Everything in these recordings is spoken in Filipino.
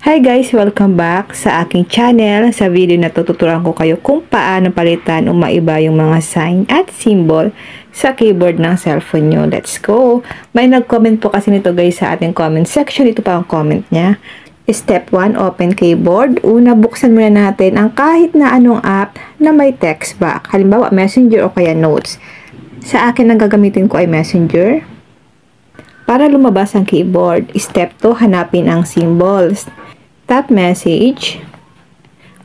Hi guys! Welcome back sa aking channel. Sa video na to, tuturuan ko kayo kung paano palitan o maiba yung mga sign at symbol sa keyboard ng cellphone nyo. Let's go! May nag-comment po kasi nito guys sa ating comment section. Ito pa ang comment niya. Step 1, open keyboard. Una, buksan muna natin ang kahit na anong app na may text box. Halimbawa, Messenger o kaya Notes. Sa akin, ang gagamitin ko ay Messenger. Para lumabas ang keyboard, step 2, hanapin ang symbols. Tap message.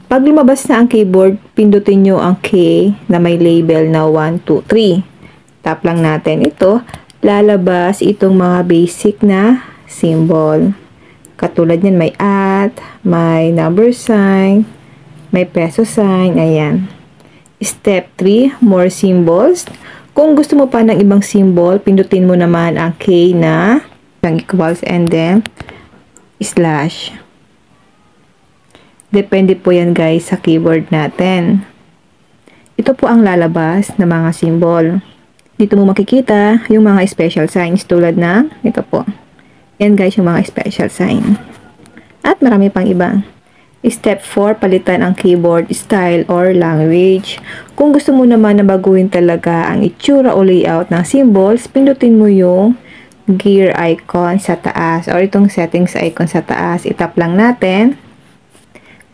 Pag lumabas na ang keyboard, pindutin nyo ang key na may label na 1, 2, 3. Tap lang natin ito. Lalabas itong mga basic na symbol. Katulad yan, may at, may number sign, may peso sign, ayan. Step 3, more symbols. Kung gusto mo pa ng ibang symbol, pindutin mo naman ang key na equals and then slash. Depende po yan guys sa keyboard natin. Ito po ang lalabas na mga symbol. Dito mo makikita yung mga special signs tulad ng ito po. Yan guys yung mga special sign. At marami pang iba. Step 4, palitan ang keyboard style or language. Kung gusto mo naman na baguhin talaga ang itsura o layout ng symbols, pindutin mo yung gear icon sa taas or itong settings icon sa taas. Itap lang natin.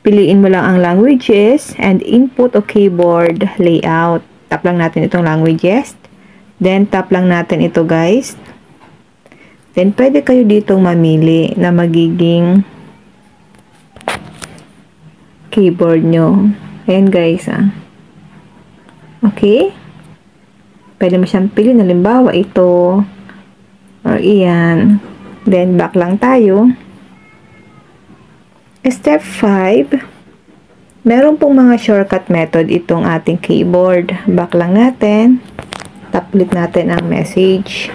Piliin mo lang ang languages and input o keyboard layout. Tap lang natin itong languages. Then, tap lang natin ito guys. Then, pwede kayo ditong mamili na magiging keyboard nyo. Ayan guys. Okay? Pwede mo siyang piliin. Halimbawa, ito. Or iyan. Then, back lang tayo. Step 5, meron pong mga shortcut method itong ating keyboard. Back lang natin. Tap ulit natin ang message.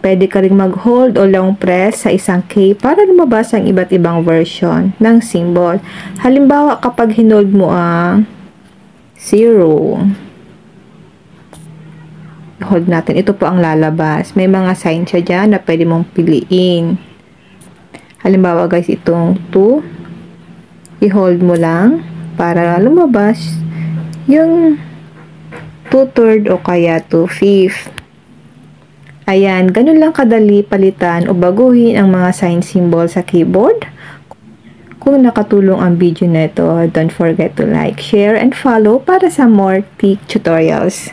Pwede ka rin mag-hold o long press sa isang key para lumabas ang iba't ibang version ng symbol. Halimbawa, kapag hinold mo ang 0, hold natin. Ito po ang lalabas. May mga sign siya dyan na pwede mong piliin. Halimbawa guys, itong 2, i-hold mo lang para lumabas yung 2/3 o kaya 2/5. Ayan, ganun lang kadali palitan o baguhin ang mga sign symbol sa keyboard. Kung nakatulong ang video na ito, don't forget to like, share, and follow para sa more tech tutorials.